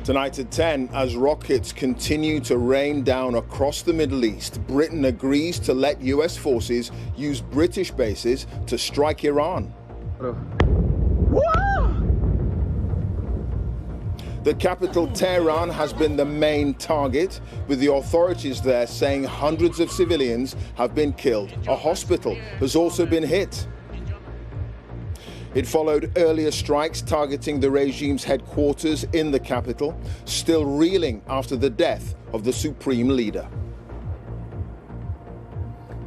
Tonight at 10, as rockets continue to rain down across the Middle East, Britain agrees to let US forces use British bases to strike Iran. The capital, Tehran, has been the main target, with the authorities there saying hundreds of civilians have been killed. A hospital has also been hit. It followed earlier strikes targeting the regime's headquarters in the capital, still reeling after the death of the Supreme Leader.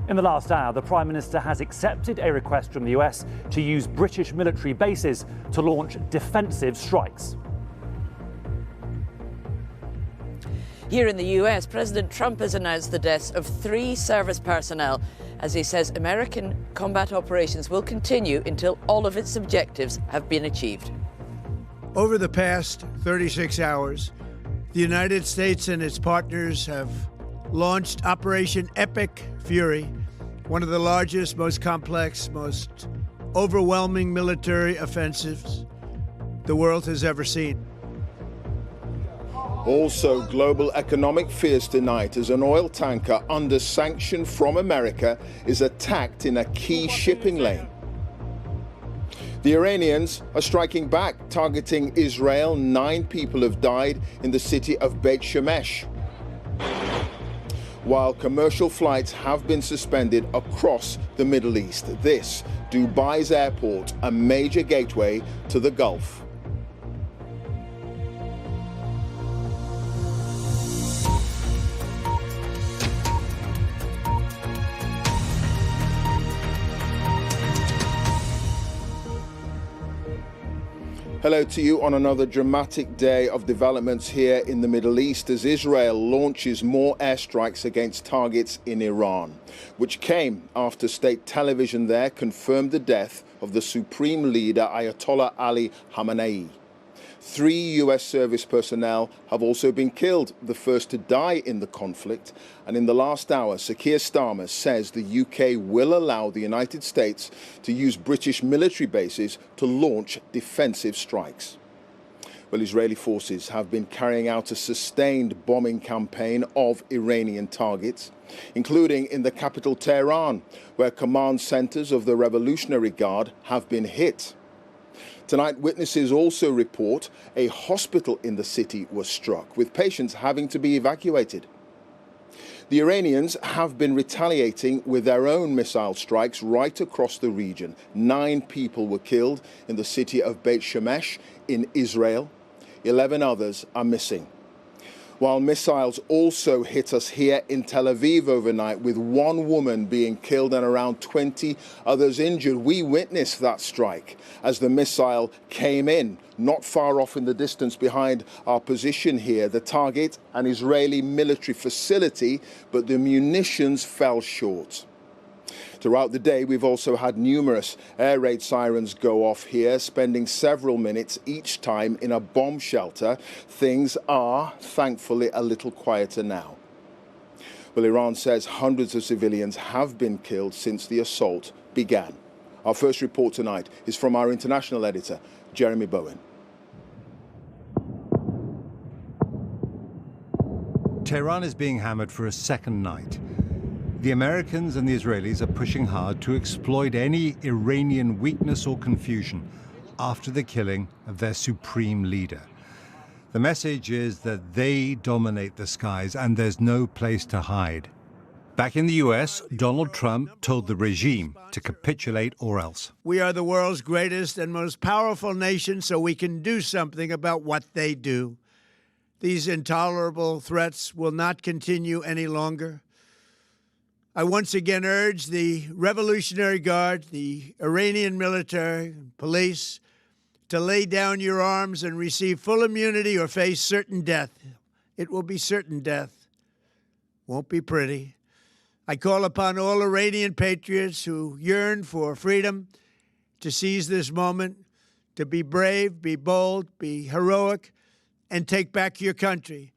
In the last hour, the Prime Minister has accepted a request from the US to use British military bases to launch defensive strikes. Here in the US, President Trump has announced the deaths of 3 service personnel, as he says American combat operations will continue until all of its objectives have been achieved. Over the past 36 hours, the United States and its partners have launched Operation Epic Fury, one of the largest, most complex, most overwhelming military offensives the world has ever seen. Also, global economic fears tonight as an oil tanker under sanction from America is attacked in a key shipping lane. The Iranians are striking back, targeting Israel. 9 people have died in the city of Beit Shemesh, while commercial flights have been suspended across the Middle East. This, Dubai's airport, a major gateway to the Gulf. Hello to you on another dramatic day of developments here in the Middle East as Israel launches more airstrikes against targets in Iran, which came after state television there confirmed the death of the Supreme Leader Ayatollah Ali Khamenei. 3 US service personnel have also been killed, the first to die in the conflict. And in the last hour, Sir Keir Starmer says the UK will allow the United States to use British military bases to launch defensive strikes. Well, Israeli forces have been carrying out a sustained bombing campaign of Iranian targets, including in the capital Tehran, where command centers of the Revolutionary Guard have been hit. Tonight, witnesses also report a hospital in the city was struck, with patients having to be evacuated. The Iranians have been retaliating with their own missile strikes right across the region. 9 people were killed in the city of Beit Shemesh in Israel. 11 others are missing. While missiles also hit us here in Tel Aviv overnight, with 1 woman being killed and around 20 others injured. We witnessed that strike as the missile came in, not far off in the distance behind our position here. The target, an Israeli military facility, but the munitions fell short. Throughout the day, we've also had numerous air raid sirens go off here, spending several minutes each time in a bomb shelter. Things are, thankfully, a little quieter now. Well, Iran says hundreds of civilians have been killed since the assault began. Our first report tonight is from our international editor, Jeremy Bowen. Tehran is being hammered for a second night. The Americans and the Israelis are pushing hard to exploit any Iranian weakness or confusion after the killing of their supreme leader. The message is that they dominate the skies and there's no place to hide. Back in the US, Donald Trump told the regime to capitulate or else. We are the world's greatest and most powerful nation, so we can do something about what they do. These intolerable threats will not continue any longer. I once again urge the Revolutionary Guard, the Iranian military, police, to lay down your arms and receive full immunity or face certain death. It will be certain death. Won't be pretty. I call upon all Iranian patriots who yearn for freedom to seize this moment, to be brave, be bold, be heroic, and take back your country.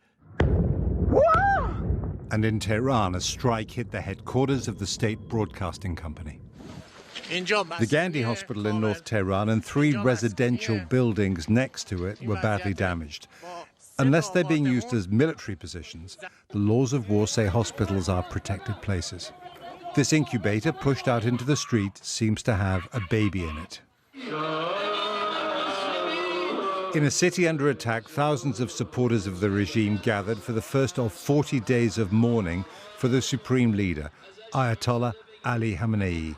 And in Tehran, a strike hit the headquarters of the state broadcasting company. The Gandhi Hospital in North Tehran and 3 residential buildings next to it were badly damaged. unless they're being used as military positions, the laws of war say hospitals are protected places. This incubator pushed out into the street seems to have a baby in it. In a city under attack, thousands of supporters of the regime gathered for the first of 40 days of mourning for the Supreme Leader, Ayatollah Ali Khamenei.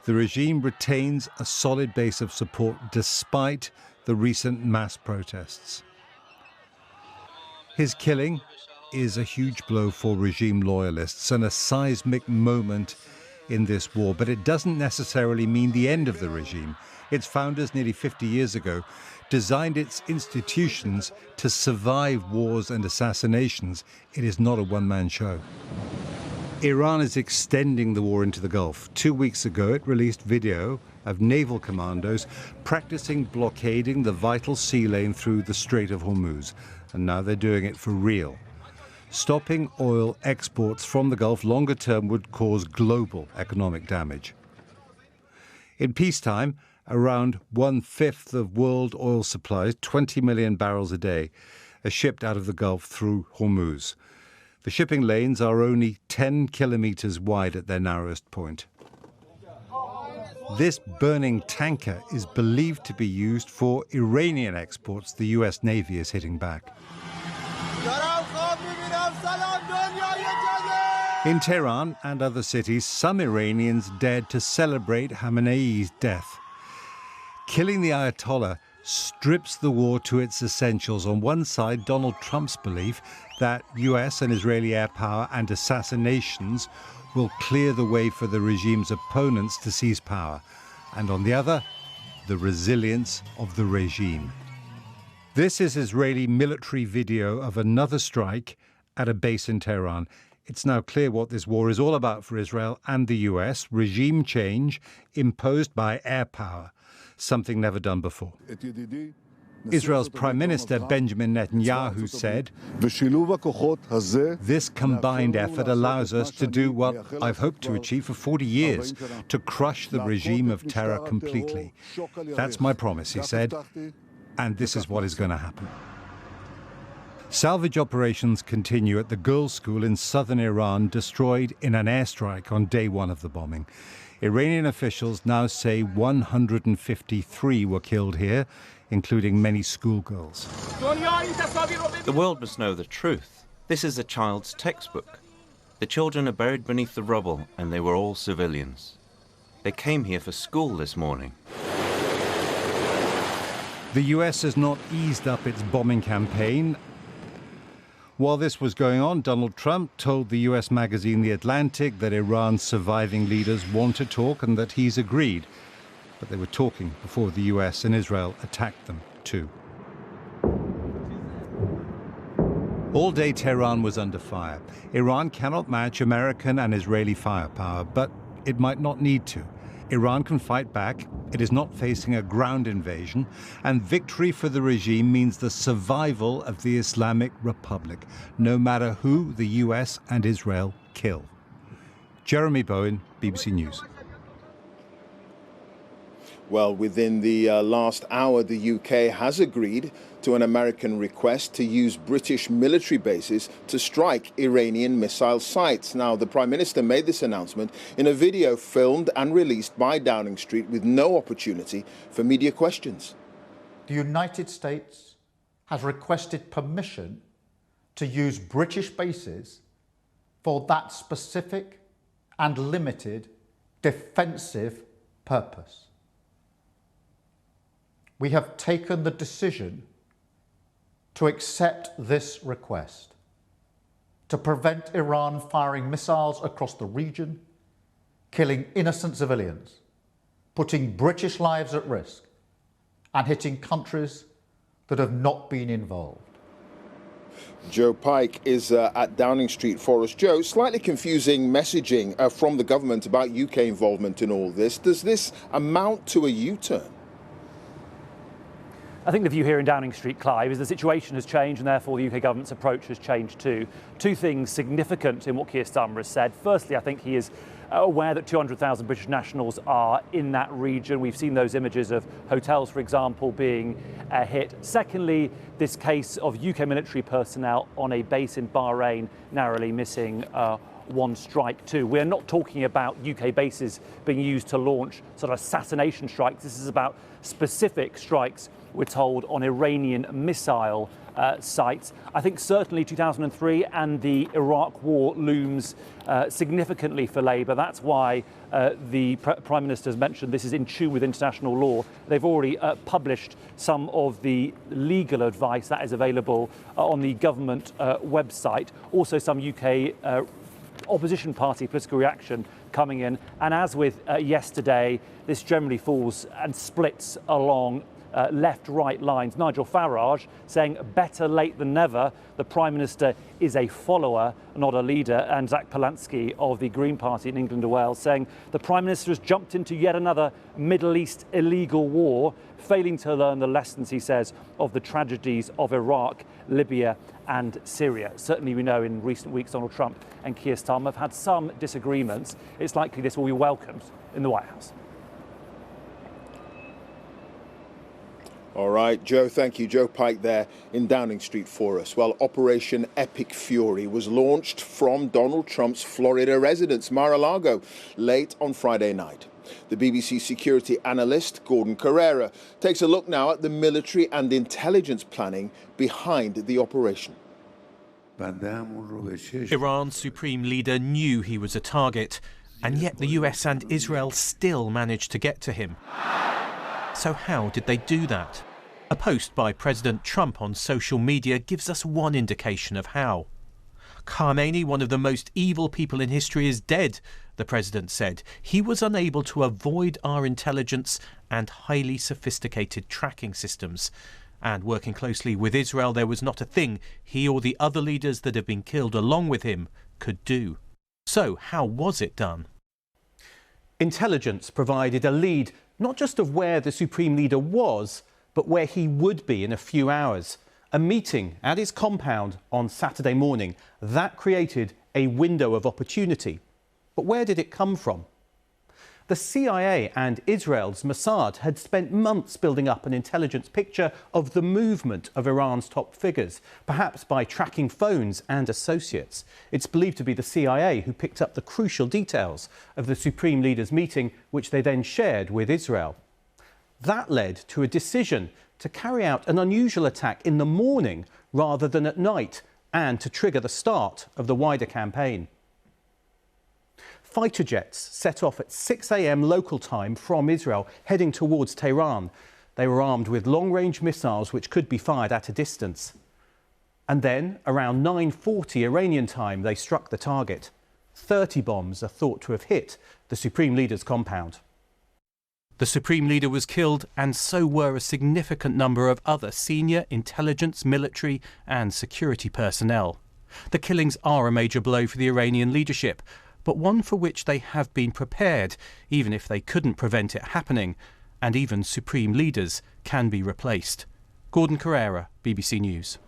The regime retains a solid base of support despite the recent mass protests. His killing is a huge blow for regime loyalists and a seismic moment in this war, but it doesn't necessarily mean the end of the regime. Its founders, nearly 50 years ago, designed its institutions to survive wars and assassinations. It is not a one-man show. Iran is extending the war into the Gulf. 2 weeks ago, it released video of naval commandos practicing blockading the vital sea lane through the Strait of Hormuz. And now they're doing it for real. Stopping oil exports from the Gulf longer term would cause global economic damage. In peacetime, around 1/5 of world oil supplies, 20 million barrels a day, are shipped out of the Gulf through Hormuz. The shipping lanes are only 10 kilometers wide at their narrowest point. This burning tanker is believed to be used for Iranian exports the US Navy is hitting back. In Tehran and other cities, some Iranians dared to celebrate Khamenei's death. Killing the Ayatollah strips the war to its essentials. On one side, Donald Trump's belief that US and Israeli air power and assassinations will clear the way for the regime's opponents to seize power. And on the other, the resilience of the regime. This is Israeli military video of another strike at a base in Tehran. It's now clear what this war is all about for Israel and the US, regime change imposed by air power, something never done before. Israel's Prime Minister Benjamin Netanyahu said, "This combined effort allows us to do what I've hoped to achieve for 40 years, to crush the regime of terror completely. That's my promise," he said, and this is what is going to happen. Salvage operations continue at the girls' school in southern Iran, destroyed in an airstrike on day one of the bombing. Iranian officials now say 153 were killed here, including many schoolgirls. The world must know the truth. This is a child's textbook. The children are buried beneath the rubble, and they were all civilians. They came here for school this morning. The US has not eased up its bombing campaign. While this was going on, Donald Trump told the US magazine The Atlantic that Iran's surviving leaders want to talk and that he's agreed. But they were talking before the US and Israel attacked them too. All day Tehran was under fire. Iran cannot match American and Israeli firepower, but it might not need to. Iran can fight back. It is not facing a ground invasion, and victory for the regime means the survival of the Islamic Republic, no matter who the US and Israel kill. Jeremy Bowen, BBC News. Well, within the last hour, the UK has agreed to an American request to use British military bases to strike Iranian missile sites. Now, the Prime Minister made this announcement in a video filmed and released by Downing Street with no opportunity for media questions. The United States has requested permission to use British bases for that specific and limited defensive purpose. We have taken the decision to accept this request to prevent Iran firing missiles across the region, killing innocent civilians, putting British lives at risk, and hitting countries that have not been involved. Joe Pike is at Downing Street for us. Joe, slightly confusing messaging from the government about UK involvement in all this. Does this amount to a U-turn? I think the view here in Downing Street, Clive, is the situation has changed and therefore the UK government's approach has changed too. Two things significant in what Keir Starmer has said. Firstly, I think he is aware that 200,000 British nationals are in that region. We've seen those images of hotels, for example, being hit. Secondly, this case of UK military personnel on a base in Bahrain narrowly missing one strike too. We're not talking about UK bases being used to launch sort of assassination strikes. This is about specific strikes, we're told, on Iranian missile sites. I think certainly 2003 and the Iraq war looms significantly for Labour. That's why the Prime Minister has mentioned this is in tune with international law. They've already published some of the legal advice that is available on the government website. Also some UK opposition party political reaction coming in. And as with yesterday, this generally falls and splits along left-right lines. Nigel Farage saying better late than never. The Prime Minister is a follower, not a leader. And Zach Polanski of the Green Party in England and Wales saying the Prime Minister has jumped into yet another Middle East illegal war, failing to learn the lessons, he says, of the tragedies of Iraq, Libya and Syria. Certainly we know in recent weeks Donald Trump and Keir Starmer have had some disagreements. It's likely this will be welcomed in the White House. All right, Joe, thank you. Joe Pike there in Downing Street for us. Well, Operation Epic Fury was launched from Donald Trump's Florida residence, Mar-a-Lago, late on Friday night. The BBC security analyst, Gordon Carrera, takes a look now at the military and intelligence planning behind the operation. Iran's Supreme Leader knew he was a target, and yet the US and Israel still managed to get to him. So how did they do that? A post by President Trump on social media gives us one indication of how. Khamenei, one of the most evil people in history, is dead, the president said. He was unable to avoid our intelligence and highly sophisticated tracking systems. And working closely with Israel, there was not a thing he or the other leaders that have been killed along with him could do. So how was it done? Intelligence provided a lead, not just of where the Supreme Leader was, but where he would be in a few hours. A meeting at his compound on Saturday morning. That created a window of opportunity. But where did it come from? The CIA and Israel's Mossad had spent months building up an intelligence picture of the movement of Iran's top figures, perhaps by tracking phones and associates. It's believed to be the CIA who picked up the crucial details of the Supreme Leader's meeting, which they then shared with Israel. That led to a decision to carry out an unusual attack in the morning rather than at night, and to trigger the start of the wider campaign. Fighter jets set off at 6 a.m. local time from Israel, heading towards Tehran. They were armed with long-range missiles which could be fired at a distance. And then, around 9:40 Iranian time, they struck the target. 30 bombs are thought to have hit the Supreme Leader's compound. The Supreme Leader was killed, and so were a significant number of other senior intelligence, military and security personnel. The killings are a major blow for the Iranian leadership, but one for which they have been prepared, even if they couldn't prevent it happening, and even Supreme Leaders can be replaced. Gordon Carrera, BBC News.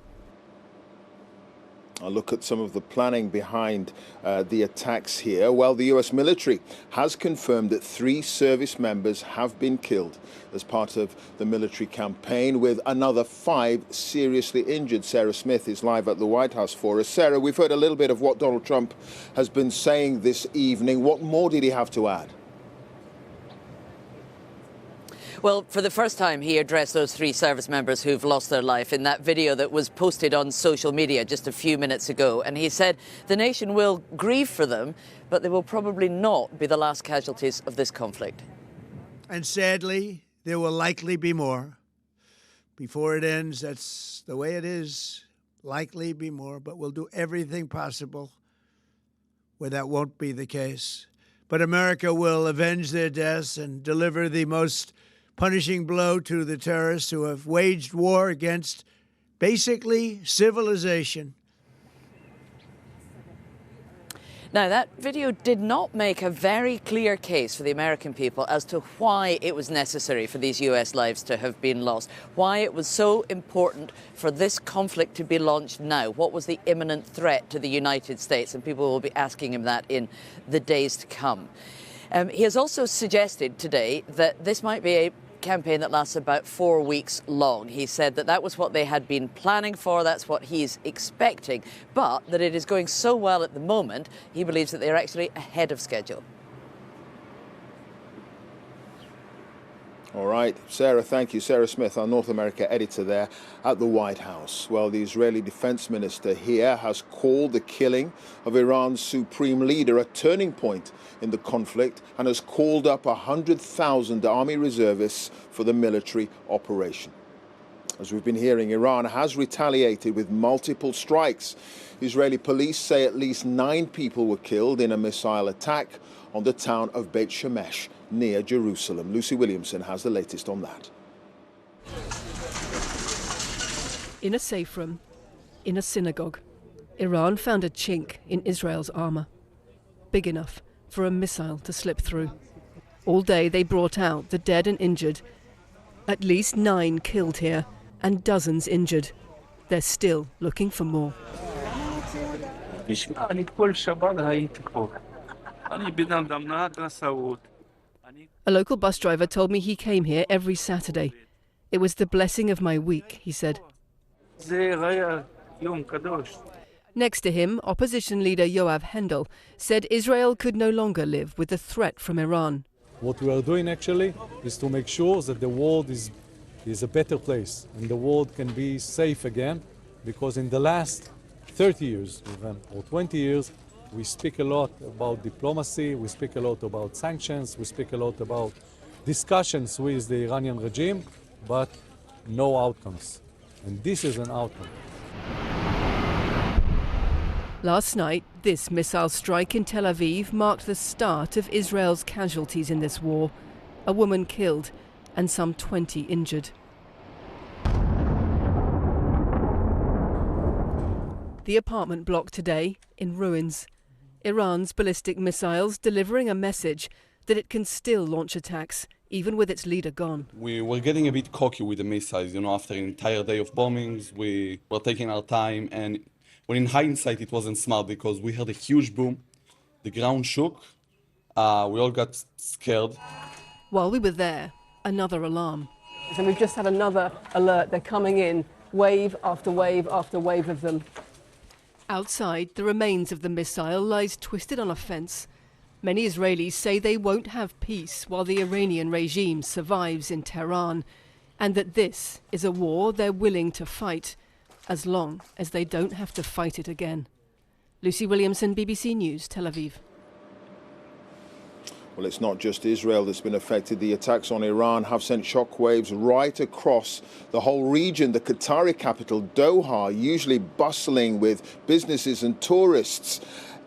I'll look at some of the planning behind the attacks here. Well, the US military has confirmed that 3 service members have been killed as part of the military campaign, with another 5 seriously injured. Sarah Smith is live at the White House for us. Sarah, we've heard a little bit of what Donald Trump has been saying this evening. What more did he have to add? Well, for the first time, he addressed those 3 service members who've lost their life in that video that was posted on social media just a few minutes ago. And he said the nation will grieve for them, but they will probably not be the last casualties of this conflict. And sadly, there will likely be more. Before it ends, that's the way it is. Likely be more, but we'll do everything possible where that won't be the case. But America will avenge their deaths and deliver the most punishing blow to the terrorists who have waged war against basically civilization. Now, that video did not make a very clear case for the American people as to why it was necessary for these US lives to have been lost, why it was so important for this conflict to be launched now. What was the imminent threat to the United States? And people will be asking him that in the days to come. He has also suggested today that this might be a campaign that lasts about 4 weeks long. He said that that was what they had been planning for, that's what he's expecting, but that it is going so well at the moment, he believes that they're actually ahead of schedule. All right, Sarah, thank you. Sarah Smith, our North America editor there at the White House. Well, the Israeli defense minister here has called the killing of Iran's supreme leader a turning point in the conflict and has called up 100,000 army reservists for the military operation. As we've been hearing, Iran has retaliated with multiple strikes. Israeli police say at least 9 people were killed in a missile attack on the town of Beit Shemesh near Jerusalem. Lucy Williamson has the latest on that. In a safe room, in a synagogue, Iran found a chink in Israel's armour, big enough for a missile to slip through. All day they brought out the dead and injured. At least 9 killed here and dozens injured. They're still looking for more. A local bus driver told me he came here every Saturday. It was the blessing of my week, he said. Next to him, opposition leader Yoav Hendel said Israel could no longer live with the threat from Iran. What we are doing actually is to make sure that the world is a better place and the world can be safe again, because in the last 30 years even, or 20 years, we speak a lot about diplomacy, we speak a lot about sanctions, we speak a lot about discussions with the Iranian regime, but no outcomes. And this is an outcome. Last night, this missile strike in Tel Aviv marked the start of Israel's casualties in this war. A woman killed and some 20 injured. The apartment block today in ruins. Iran's ballistic missiles delivering a message that it can still launch attacks, even with its leader gone. We were getting a bit cocky with the missiles, after an entire day of bombings, we were taking our time, and when in hindsight it wasn't smart because we heard a huge boom, the ground shook, we all got scared. While we were there, another alarm. And we've just had another alert. They're coming in, wave after wave after wave of them. Outside, the remains of the missile lies twisted on a fence. Many Israelis say they won't have peace while the Iranian regime survives in Tehran, and that this is a war they're willing to fight, as long as they don't have to fight it again. Lucy Williamson, BBC News, Tel Aviv. Well, it's not just Israel that's been affected. The attacks on Iran have sent shockwaves right across the whole region. The Qatari capital, Doha, usually bustling with businesses and tourists,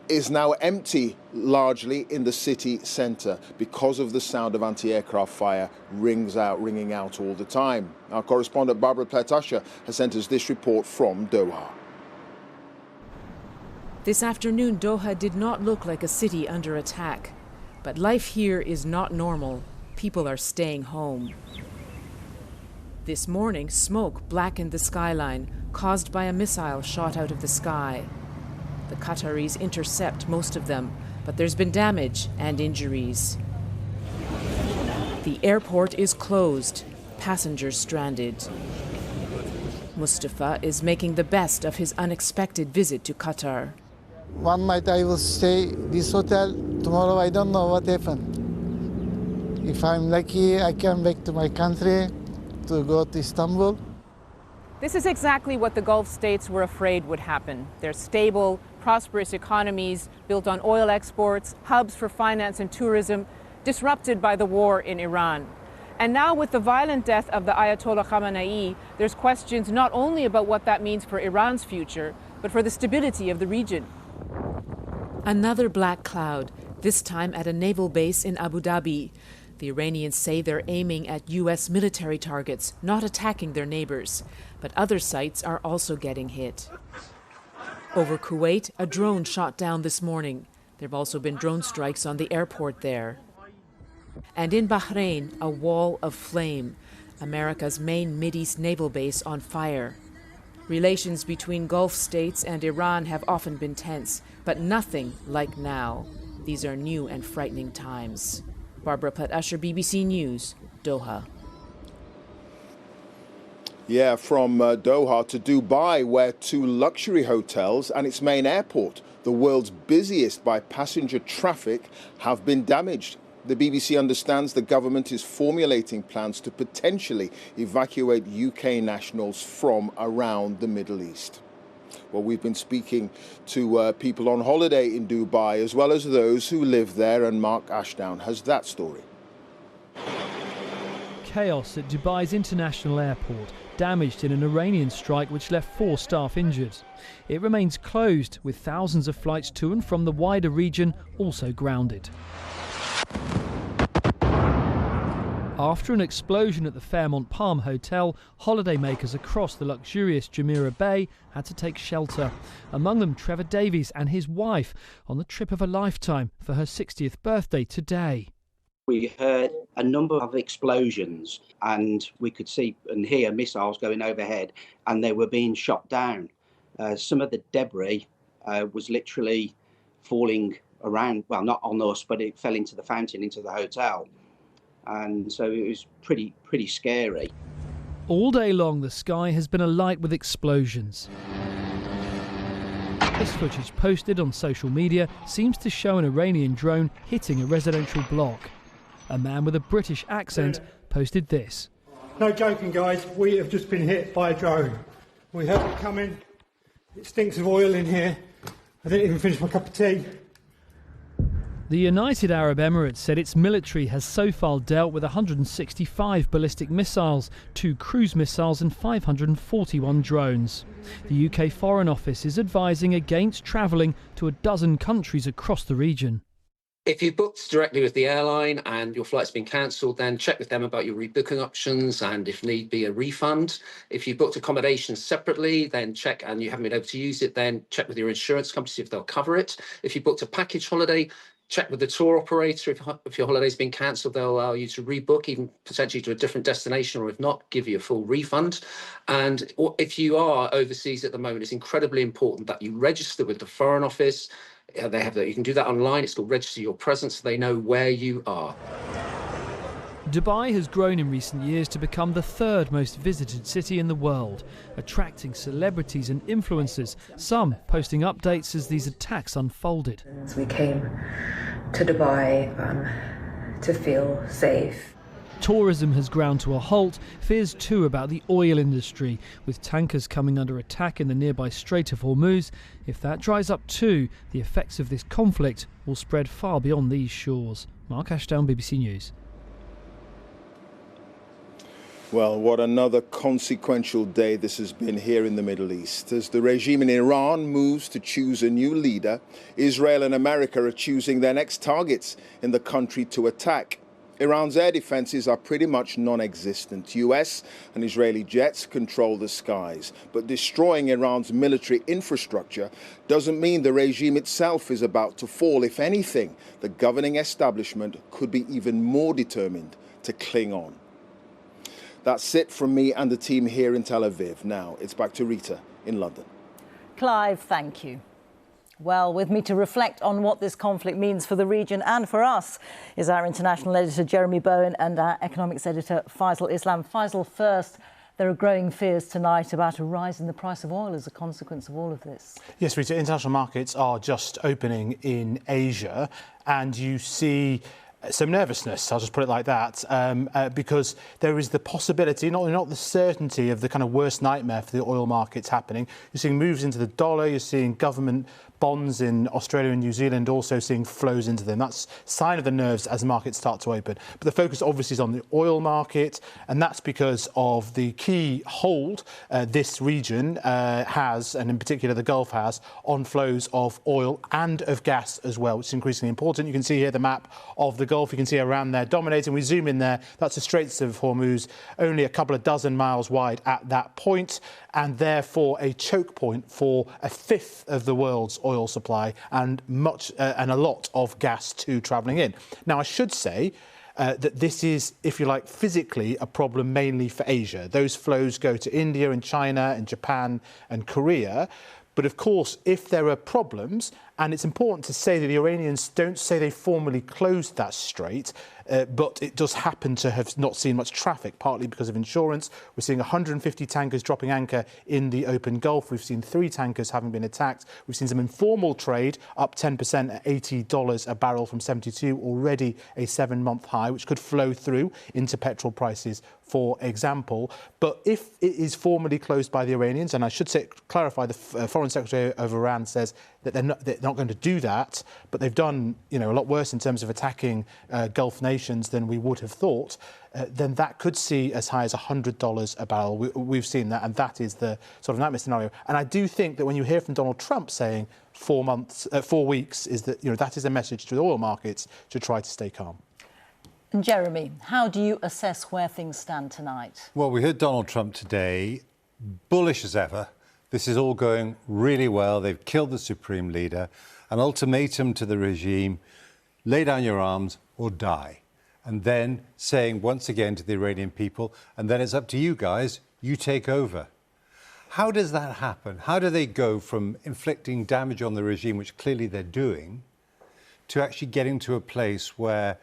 is now empty largely in the city centre because of the sound of anti-aircraft fire ringing out all the time. Our correspondent Barbara Pletasha has sent us this report from Doha. This afternoon, Doha did not look like a city under attack. But life here is not normal. People are staying home. This morning, smoke blackened the skyline, caused by a missile shot out of the sky. The Qataris intercept most of them, but there's been damage and injuries. The airport is closed, passengers stranded. Mustafa is making the best of his unexpected visit to Qatar. One night I will stay this hotel. Tomorrow I don't know what happened. If I'm lucky, I come back to my country to go to Istanbul. This is exactly what the Gulf states were afraid would happen. They're stable, prosperous economies built on oil exports, hubs for finance and tourism, disrupted by the war in Iran. And now with the violent death of the Ayatollah Khamenei, there's questions not only about what that means for Iran's future, but for the stability of the region. Another black cloud, this time at a naval base in Abu Dhabi. The Iranians say they're aiming at U.S. military targets, not attacking their neighbors. But other sites are also getting hit. Over Kuwait, a drone shot down this morning. There have also been drone strikes on the airport there. And in Bahrain, a wall of flame, America's main Mideast naval base on fire. Relations between Gulf states and Iran have often been tense, but nothing like now. These are new and frightening times. Barbara Platt-Usher, BBC News, Doha. Yeah, from Doha to Dubai, where two luxury hotels and its main airport, the world's busiest by passenger traffic, have been damaged. The BBC understands the government is formulating plans to potentially evacuate UK nationals from around the Middle East. Well, we've been speaking to people on holiday in Dubai, as well as those who live there, and Mark Ashdown has that story. Chaos at Dubai's international airport, damaged in an Iranian strike which left 4 staff injured. It remains closed, with thousands of flights to and from the wider region also grounded. After an explosion at the Fairmont Palm Hotel, holidaymakers across the luxurious Jumeirah Bay had to take shelter. Among them Trevor Davies and his wife on the trip of a lifetime for her 60th birthday today. We heard a number of explosions and we could see and hear missiles going overhead, and they were being shot down. Some of the debris was literally falling around, well, not on us, but it fell into the fountain, into the hotel. And so it was pretty scary. All day long the sky has been alight with explosions. This footage posted on social media seems to show an Iranian drone hitting a residential block. A man with a British accent posted this. No joking, guys, we have just been hit by a drone. We heard it coming. It stinks of oil in here. I didn't even finish my cup of tea. The United Arab Emirates said its military has so far dealt with 165 ballistic missiles, 2 cruise missiles and 541 drones. The UK Foreign Office is advising against travelling to a dozen countries across the region. If you booked directly with the airline and your flight's been cancelled, then check with them about your rebooking options and, if need be, a refund. If you booked accommodation separately, then check, and you haven't been able to use it, then check with your insurance company, see if they'll cover it. If you booked a package holiday, check with the tour operator. If your holiday's been cancelled, they'll allow you to rebook, even potentially to a different destination, or if not, give you a full refund. And if you are overseas at the moment, it's incredibly important that you register with the Foreign Office. They have that. You can do that online. It's called Register Your Presence, so they know where you are. Dubai has grown in recent years to become the 3rd most visited city in the world, attracting celebrities and influencers, some posting updates as these attacks unfolded. We came to Dubai to feel safe. Tourism has ground to a halt, fears too about the oil industry, with tankers coming under attack in the nearby Strait of Hormuz. If that dries up too, the effects of this conflict will spread far beyond these shores. Mark Ashdown, BBC News. Well, what another consequential day this has been here in the Middle East. As the regime in Iran moves to choose a new leader, Israel and America are choosing their next targets in the country to attack. Iran's air defenses are pretty much non-existent. US and Israeli jets control the skies. But destroying Iran's military infrastructure doesn't mean the regime itself is about to fall. If anything, the governing establishment could be even more determined to cling on. That's it from me and the team here in Tel Aviv. Now it's back to Rita in London. Clive, thank you. Well, with me to reflect on what this conflict means for the region and for us is our international editor, Jeremy Bowen, and our economics editor, Faisal Islam. Faisal, first, there are growing fears tonight about a rise in the price of oil as a consequence of all of this. Yes, Rita, international markets are just opening in Asia, and you see some nervousness, I'll just put it like that, because there is the possibility, not the certainty of the kind of worst nightmare for the oil markets happening. You're seeing moves into the dollar, you're seeing government bonds in Australia and New Zealand also seeing flows into them. That's a sign of the nerves as the markets start to open. But the focus obviously is on the oil market, and that's because of the key hold this region has, and in particular the Gulf has, on flows of oil and of gas as well, which is increasingly important. You can see here the map of the Gulf. You can see Iran there dominating. We zoom in there. That's the Straits of Hormuz, only a couple of dozen miles wide at that point. and therefore a choke point for a fifth of the world's oil supply and a lot of gas too travelling in. Now, I should say that this is, if you like, physically a problem mainly for Asia. Those flows go to India and China and Japan and Korea. But of course, if there are problems, and it's important to say that the Iranians don't say they formally closed that strait, but it does happen to have not seen much traffic, partly because of insurance. We're seeing 150 tankers dropping anchor in the open Gulf. We've seen 3 tankers having been attacked. We've seen some informal trade up 10% at $80 a barrel from 72, already a 7-month high, which could flow through into petrol prices, for example. But if it is formally closed by the Iranians, and I should clarify, the Foreign Secretary of Iran says that they're not going to do that, but they've done, a lot worse in terms of attacking Gulf nations than we would have thought, then that could see as high as $100 a barrel. We've seen that, and that is the sort of nightmare scenario. And I do think that when you hear from Donald Trump saying 4 weeks, is that that is a message to the oil markets to try to stay calm. And Jeremy, how do you assess where things stand tonight? Well, we heard Donald Trump today, bullish as ever. This is all going really well. They've killed the Supreme Leader. An ultimatum to the regime, lay down your arms or die. And then saying once again to the Iranian people, and then it's up to you guys, you take over. How does that happen? How do they go from inflicting damage on the regime, which clearly they're doing, to actually getting to a place where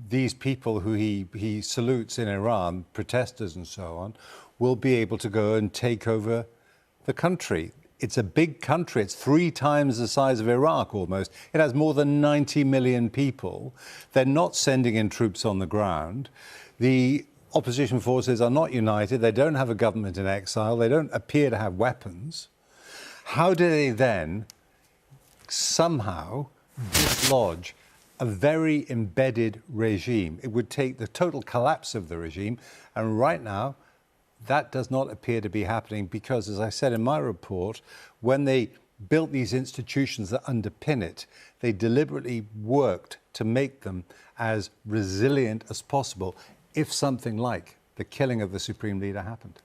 these people who he salutes in Iran, protesters and so on, will be able to go and take over the country? It's a big country. It's 3 times the size of Iraq almost. It has more than 90 million people. They're not sending in troops on the ground. The opposition forces are not united. They don't have a government in exile. They don't appear to have weapons. How do they then somehow dislodge a very embedded regime? It would take the total collapse of the regime. And right now, that does not appear to be happening because, as I said in my report, when they built these institutions that underpin it, they deliberately worked to make them as resilient as possible if something like the killing of the Supreme Leader happened.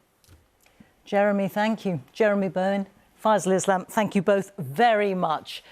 Jeremy, thank you. Jeremy Bowen, Faisal Islam, thank you both very much.